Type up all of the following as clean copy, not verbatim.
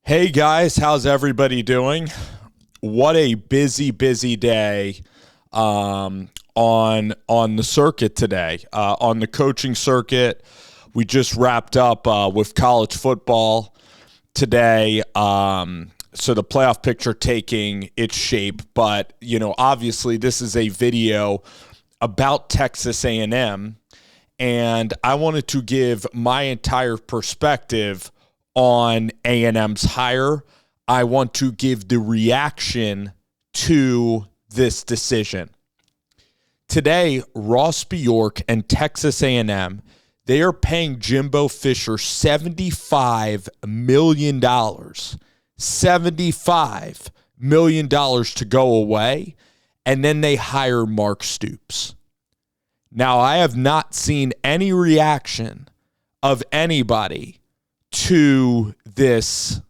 Hey guys, how's everybody doing? What a busy day on the circuit today. On the coaching circuit, we just wrapped up with college football today. So the playoff picture taking its shape, but obviously this is a video about Texas A&M, and I wanted to give my entire perspective on A&M's hire. I want to give the reaction to this decision. Today, Ross Bjork and Texas A&M, they are paying Jimbo Fisher $75 million. $75 million to go away, and then they hire Mark Stoops. Now, I have not seen any reaction of anybody to this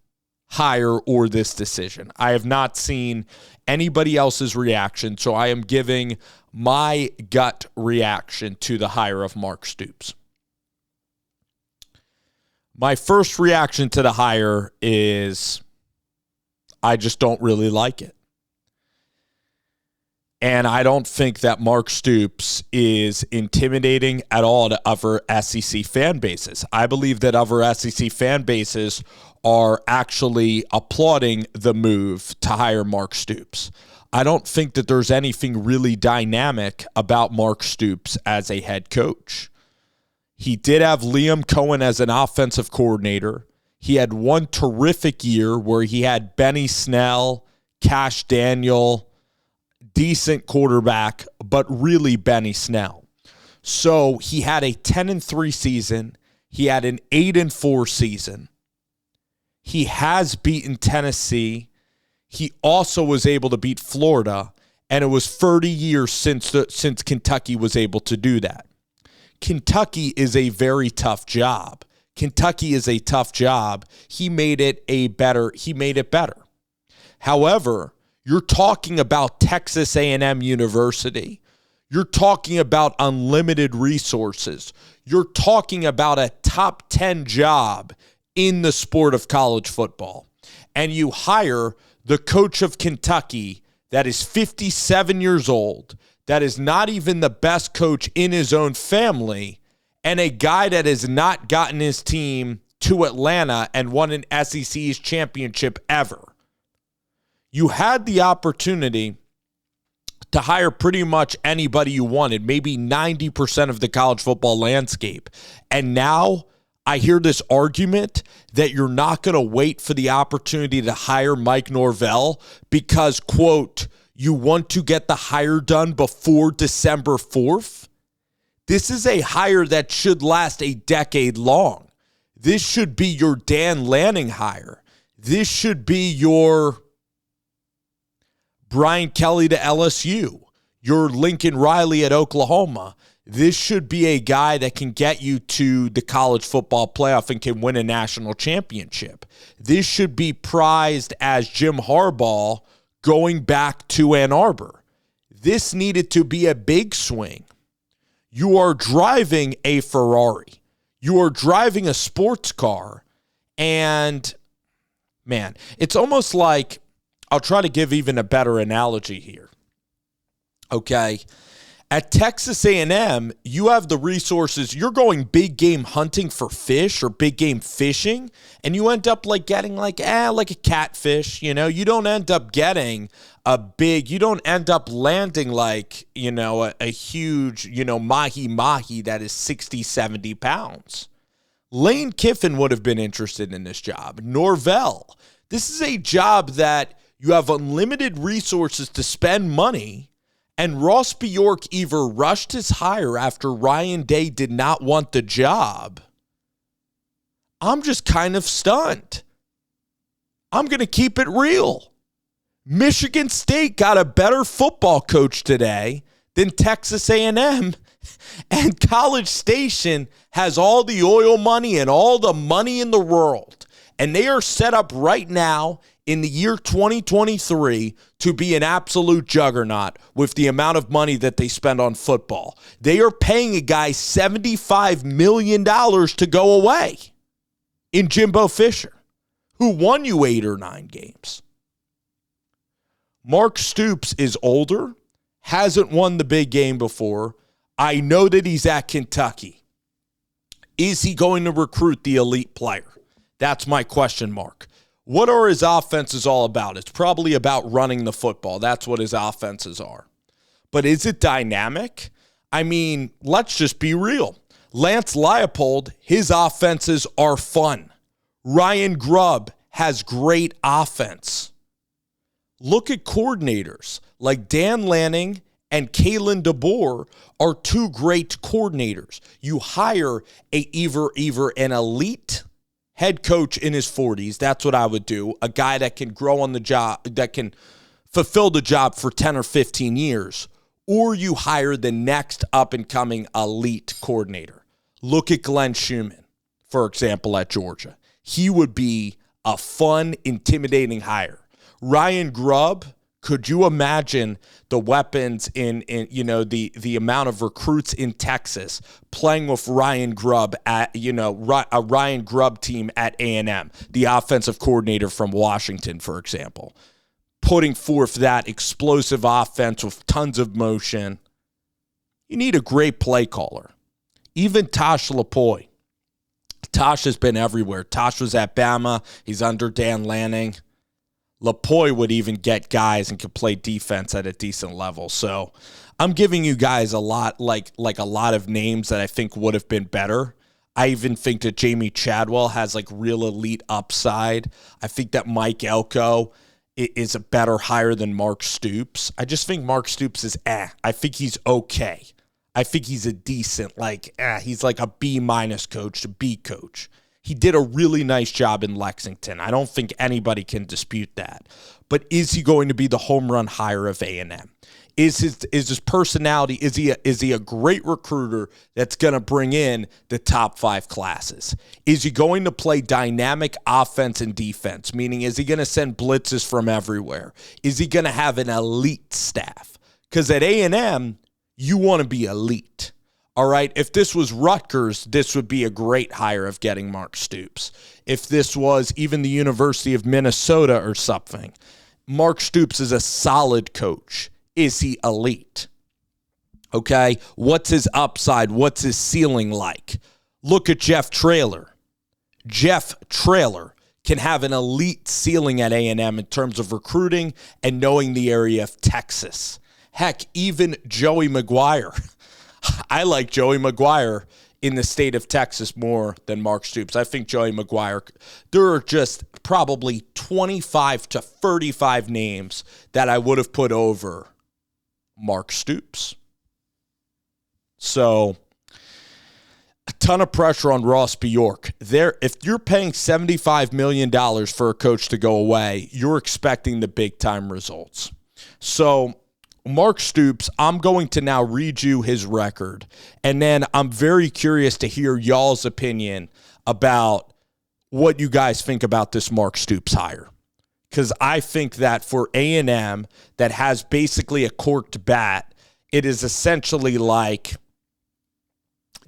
hire or this decision. I have not seen anybody else's reaction, so I am giving my gut reaction to the hire of Mark Stoops. My first reaction to the hire is I just don't really like it. And I don't think that Mark Stoops is intimidating at all to other SEC fan bases. I believe that other SEC fan bases are actually applauding the move to hire Mark Stoops. I don't think that there's anything really dynamic about Mark Stoops as a head coach. He did have Liam Cohen as an offensive coordinator. He had one terrific year where he had Benny Snell, Cash Daniel, decent quarterback, but really Benny Snell. So he had a 10-3 season. He had an 8-4 season. He has beaten Tennessee. He also was able to beat Florida, and it was 30 years since Kentucky was able to do that. Kentucky is a very tough job. Kentucky is a tough job. He made it better. However, you're talking about Texas A&M University. You're talking about unlimited resources. You're talking about a top 10 job in the sport of college football. And you hire the coach of Kentucky that is 57 years old, that is not even the best coach in his own family, and a guy that has not gotten his team to Atlanta and won an SEC's championship ever. You had the opportunity to hire pretty much anybody you wanted, maybe 90% of the college football landscape. And now I hear this argument that you're not going to wait for the opportunity to hire Mike Norvell because, quote, you want to get the hire done before December 4th. This is a hire that should last a decade long. This should be your Dan Lanning hire. This should be your Brian Kelly to LSU, your Lincoln Riley at Oklahoma. This should be a guy that can get you to the college football playoff and can win a national championship. This should be prized as Jim Harbaugh going back to Ann Arbor. This needed to be a big swing. You are driving a Ferrari. You are driving a sports car. And, man, it's almost like, I'll try to give even a better analogy here. Okay. At Texas A&M, you have the resources. You're going big game hunting for fish or big game fishing, and you end up getting like a catfish. You don't end up getting you don't end up landing a huge, mahi that is 60, 70 pounds. Lane Kiffin would have been interested in this job. Norvell. This is a job that you have unlimited resources to spend money, and Ross Bjork either rushed his hire after Ryan Day did not want the job. I'm just kind of stunned. I'm going to keep it real. Michigan State got a better football coach today than Texas A&M, and College Station has all the oil money and all the money in the world, and they are set up right now in the year 2023 to be an absolute juggernaut with the amount of money that they spend on football. They are paying a guy $75 million to go away in Jimbo Fisher, who won you 8 or 9 games. Mark Stoops is older, hasn't won the big game before. I know that he's at Kentucky. Is he going to recruit the elite player? That's my question mark. What are his offenses all about? It's probably about running the football. That's what his offenses are. But is it dynamic? I mean, let's just be real. Lance Leipold, his offenses are fun. Ryan Grubb has great offense. Look at coordinators like Dan Lanning and Kalen DeBoer are 2 great coordinators. You hire either an elite head coach in his 40s. That's what I would do. A guy that can grow on the job, that can fulfill the job for 10 or 15 years. Or you hire the next up-and-coming elite coordinator. Look at Glenn Schumann, for example, at Georgia. He would be a fun, intimidating hire. Ryan Grubb, could you imagine the weapons in the amount of recruits in Texas playing with Ryan Grubb at, a Ryan Grubb team at A&M, the offensive coordinator from Washington, for example, putting forth that explosive offense with tons of motion. You need a great play caller. Even Tosh Lapoy. Tosh has been everywhere. Tosh was at Bama. He's under Dan Lanning. Lapoy would even get guys and could play defense at a decent level. So I'm giving you guys a lot, like a lot of names that I think would have been better. I even think that Jamie Chadwell has like real elite upside. I think that Mike Elko is a better hire than Mark Stoops. I just think Mark Stoops is I think he's okay. I think he's a decent, he's like a B- coach, a B coach. He did a really nice job in Lexington. I don't think anybody can dispute that. But is he going to be the home run hire of A&M? Is his personality, is he a great recruiter that's going to bring in the top 5 classes? Is he going to play dynamic offense and defense? Meaning, is he going to send blitzes from everywhere? Is he going to have an elite staff? Because at A&M, you want to be elite. All right, if this was Rutgers, this would be a great hire of getting Mark Stoops. If this was even the University of Minnesota or something, Mark Stoops is a solid coach. Is he elite? Okay, what's his upside? What's his ceiling like? Look at Jeff Traylor. Jeff Traylor can have an elite ceiling at A&M in terms of recruiting and knowing the area of Texas. Heck, even Joey McGuire. I like Joey McGuire in the state of Texas more than Mark Stoops. I think Joey McGuire, there are just probably 25 to 35 names that I would have put over Mark Stoops. So, a ton of pressure on Ross Bjork. If you're paying $75 million for a coach to go away, you're expecting the big-time results. So, Mark Stoops, I'm going to now read you his record, and then I'm very curious to hear y'all's opinion about what you guys think about this Mark Stoops hire. Because I think that for A&M that has basically a corked bat, it is essentially like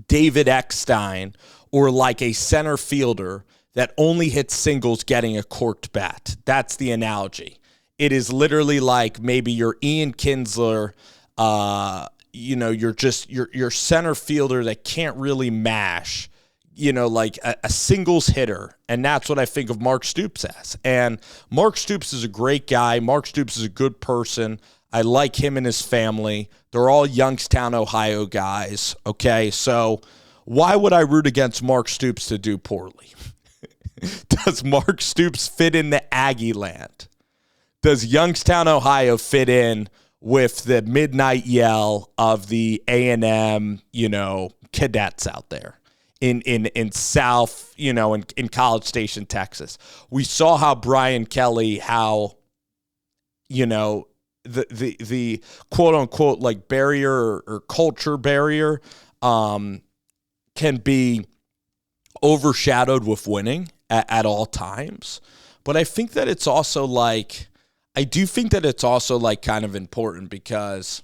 David Eckstein or like a center fielder that only hits singles getting a corked bat. That's the analogy. It is literally like maybe you're Ian Kinsler, you're center fielder that can't really mash, like a singles hitter. And that's what I think of Mark Stoops as. And Mark Stoops is a great guy. Mark Stoops is a good person. I like him and his family. They're all Youngstown, Ohio guys. Okay, so why would I root against Mark Stoops to do poorly? Does Mark Stoops fit in the Aggie land? Does Youngstown, Ohio fit in with the midnight yell of the A&M, cadets out there in South, in College Station, Texas? We saw how Brian Kelly, the quote unquote like barrier or culture barrier can be overshadowed with winning at all times. But I think that it's also like, kind of important because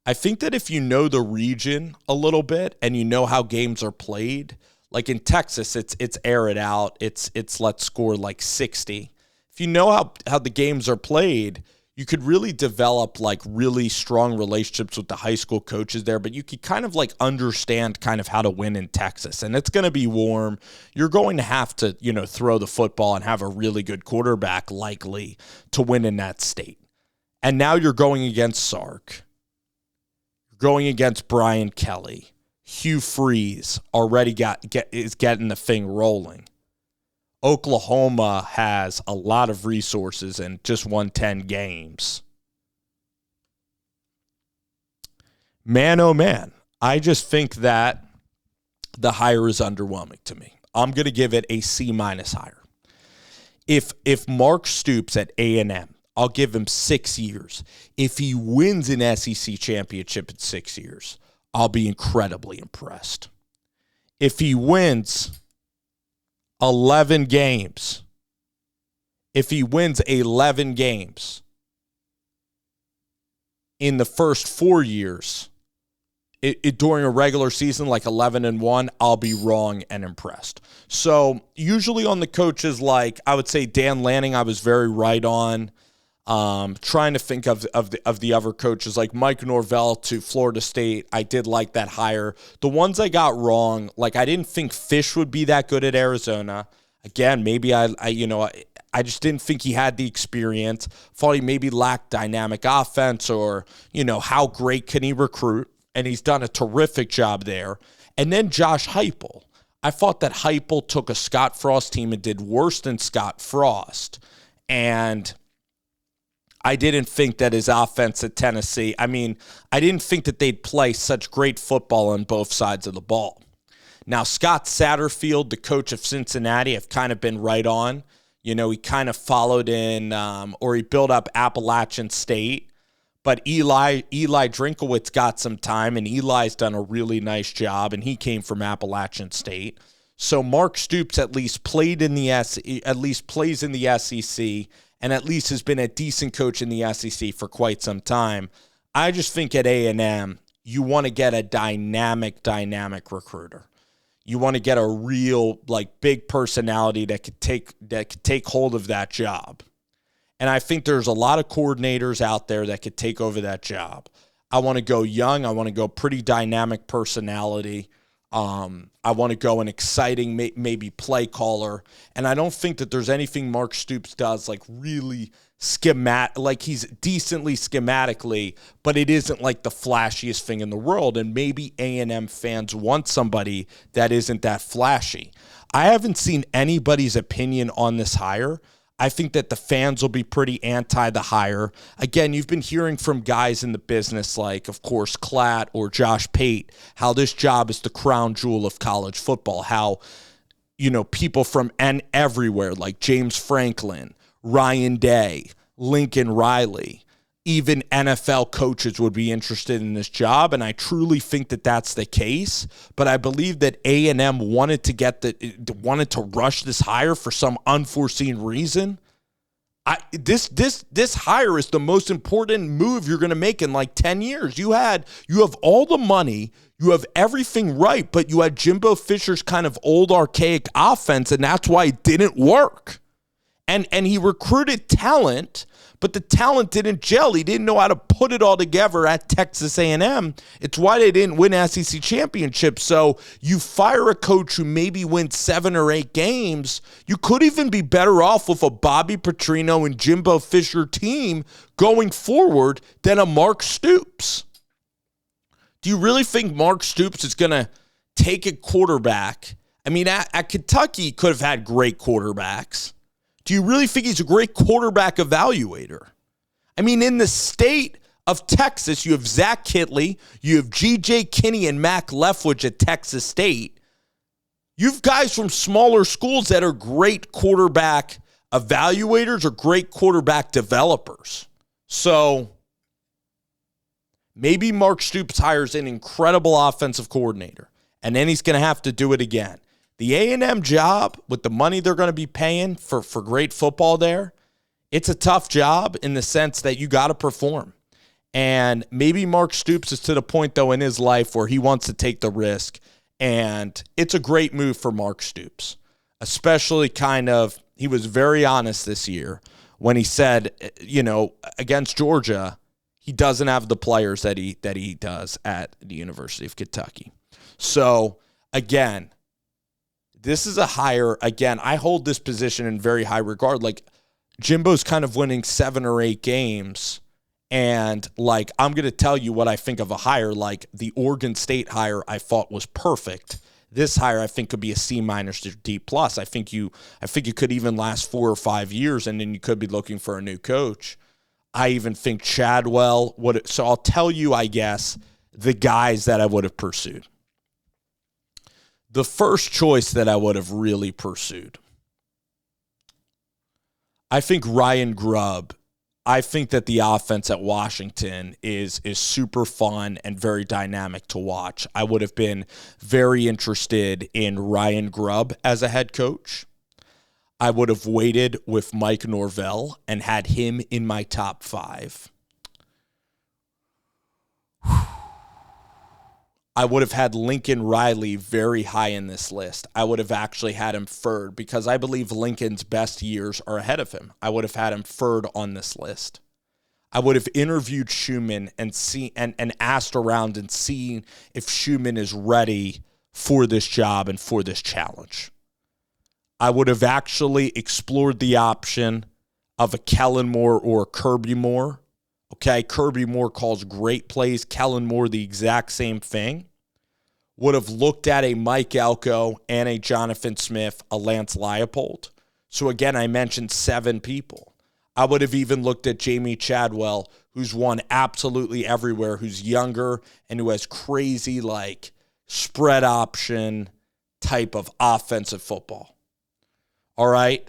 I think that if you know the region a little bit and you know how games are played, Like in Texas, it's air it out. It's let's score like 60. If you know how the games are played, you could really develop like really strong relationships with the high school coaches there, but you could kind of like understand kind of how to win in Texas. And it's going to be warm. You're going to have to, throw the football and have a really good quarterback likely to win in that state. And now you're going against Sark. You're going against Brian Kelly. Hugh Freeze already is getting the thing rolling. Oklahoma has a lot of resources and just won 10 games. Man, oh man, I just think that the hire is underwhelming to me. I'm going to give it a C- hire. If Mark Stoops at A&M, I'll give him 6 years. If he wins an SEC championship in 6 years, I'll be incredibly impressed. If he wins 11 games, if he wins 11 games in the first 4 years, during a regular season like 11-1, I'll be wrong and impressed. So usually on the coaches, like I would say Dan Lanning, I was very right on. Trying to think of the other coaches like Mike Norvell to Florida State. I did like that hire. The ones I got wrong, like I didn't think Fish would be that good at Arizona. Again, maybe I just didn't think he had the experience. Thought he maybe lacked dynamic offense or, how great can he recruit? And he's done a terrific job there. And then Josh Heupel. I thought that Heupel took a Scott Frost team and did worse than Scott Frost. And I didn't think that his offense at Tennessee, I didn't think that they'd play such great football on both sides of the ball. Now, Scott Satterfield, the coach of Cincinnati, have kind of been right on. He kind of followed in, or he built up Appalachian State. But Eli Drinkowitz got some time, and Eli's done a really nice job, and he came from Appalachian State. So Mark Stoops at least plays in the SEC, and at least has been a decent coach in the SEC for quite some time. I just think at A&M, you want to get a dynamic recruiter. You want to get a real, big personality that could take hold of that job. And I think there's a lot of coordinators out there that could take over that job. I want to go young. I want to go pretty dynamic personality. I want to go an exciting, maybe play caller. And I don't think that there's anything Mark Stoops does really schematic, he's decently schematically, but it isn't the flashiest thing in the world. And maybe A&M fans want somebody that isn't that flashy. I haven't seen anybody's opinion on this hire. I think that the fans will be pretty anti the hire. Again, you've been hearing from guys in the business like, of course, Klatt or Josh Pate, how this job is the crown jewel of college football, how, people from everywhere like James Franklin, Ryan Day, Lincoln Riley, even NFL coaches would be interested in this job, and I truly think that that's the case. But I believe that A&M wanted to rush this hire for some unforeseen reason. This hire is the most important move you're going to make in 10 years. You have all the money, you have everything right, but you had Jimbo Fisher's kind of old archaic offense, and that's why it didn't work. And he recruited talent, but the talent didn't gel. He didn't know how to put it all together at Texas A&M. It's why they didn't win SEC championships. So you fire a coach who maybe wins 7 or 8 games. You could even be better off with a Bobby Petrino and Jimbo Fisher team going forward than a Mark Stoops. Do you really think Mark Stoops is going to take a quarterback? At Kentucky, he could have had great quarterbacks. Do you really think he's a great quarterback evaluator? In the state of Texas, you have Zach Kittley, you have G.J. Kinney and Mac Leftwich at Texas State. You have guys from smaller schools that are great quarterback evaluators or great quarterback developers. So maybe Mark Stoops hires an incredible offensive coordinator, and then he's going to have to do it again. The A&M job, with the money they're going to be paying for great football there, it's a tough job in the sense that you got to perform. And maybe Mark Stoops is to the point, though, in his life where he wants to take the risk And it's a great move for Mark Stoops, especially he was very honest this year when he said, against Georgia, he doesn't have the players that he does at the University of Kentucky. So, again, this is a hire. Again, I hold this position in very high regard. Like, Jimbo's kind of winning 7 or 8 games, and, I'm going to tell you what I think of a hire. Like, the Oregon State hire I thought was perfect. This hire I think could be a C- to D+. I think it could even last 4 or 5 years, and then you could be looking for a new coach. I even think Chadwell would. So I'll tell you, I guess, the guys that I would have pursued. The first choice that I would have really pursued, I think Ryan Grubb. I think that the offense at Washington is super fun and very dynamic to watch. I would have been very interested in Ryan Grubb as a head coach. I would have waited with Mike Norvell and had him in my top 5. I would have had Lincoln Riley very high in this list. I would have actually had him third because I believe Lincoln's best years are ahead of him. I would have had him third on this list. I would have interviewed Schumann and asked around and seen if Schumann is ready for this job and for this challenge. I would have actually explored the option of a Kellen Moore or a Kirby Moore. Okay, Kirby Moore calls great plays. Kellen Moore, the exact same thing. Would have looked at a Mike Elko and a Jonathan Smith, a Lance Leipold. So again, I mentioned 7 people. I would have even looked at Jamie Chadwell, who's won absolutely everywhere, who's younger and who has crazy spread option type of offensive football. All right?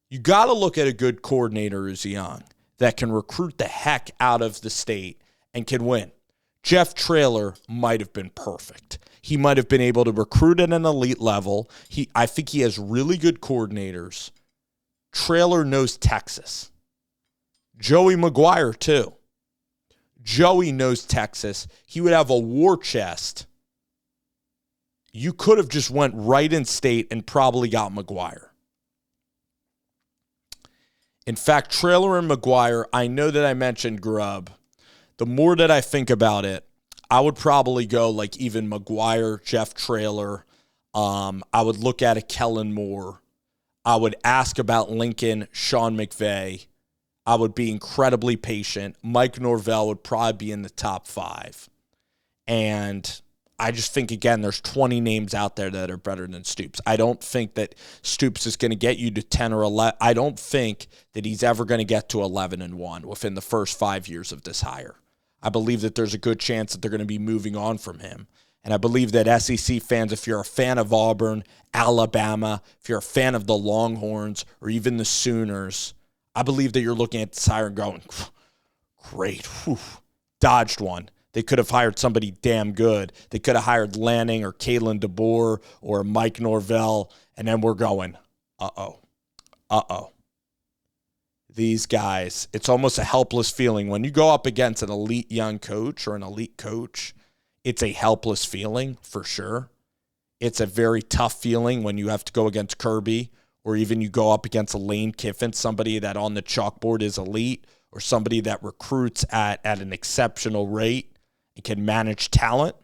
You got to look at a good coordinator who's young that can recruit the heck out of the state and can win. Jeff Traylor might have been perfect. He might have been able to recruit at an elite level. I think he has really good coordinators. Traylor knows Texas. Joey McGuire, too. Joey knows Texas. He would have a war chest. You could have just went right in state and probably got McGuire. In fact, Traylor and McGuire, I know that I mentioned Grubb. The more that I think about it, I would probably go even McGuire, Jeff Traylor. I would look at a Kellen Moore. I would ask about Lincoln, Sean McVay. I would be incredibly patient. Mike Norvell would probably be in the top 5. And I just think, again, there's 20 names out there that are better than Stoops. I don't think that Stoops is going to get you to 10 or 11. I don't think that he's ever going to get to 11-1 within the first 5 years of this hire. I believe that there's a good chance that they're going to be moving on from him. And I believe that SEC fans, if you're a fan of Auburn, Alabama, if you're a fan of the Longhorns, or even the Sooners, I believe that you're looking at the siren going, great, dodged one. They could have hired somebody damn good. They could have hired Lanning or Kalen DeBoer or Mike Norvell, and then we're going, uh-oh. These guys, it's almost a helpless feeling. When you go up against an elite young coach or an elite coach, it's a helpless feeling for sure. It's a very tough feeling when you have to go against Kirby, or even you go up against a Lane Kiffin, somebody that on the chalkboard is elite, or somebody that recruits at an exceptional rate and can manage talent.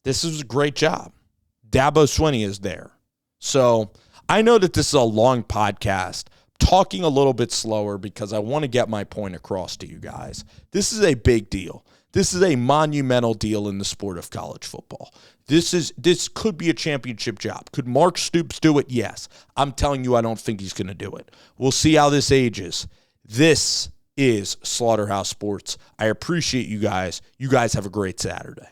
This is a great job. Dabo Swinney is there. So I know that this is a long podcast, talking a little bit slower because I want to get my point across to you guys. This is a big deal. This is a monumental deal in the sport of college football. This could be a championship job. Could Mark Stoops do it? Yes. I'm telling you, I don't think he's going to do it. We'll see how this ages. This is Slaughterhouse Sports. I appreciate you guys. You guys have a great Saturday.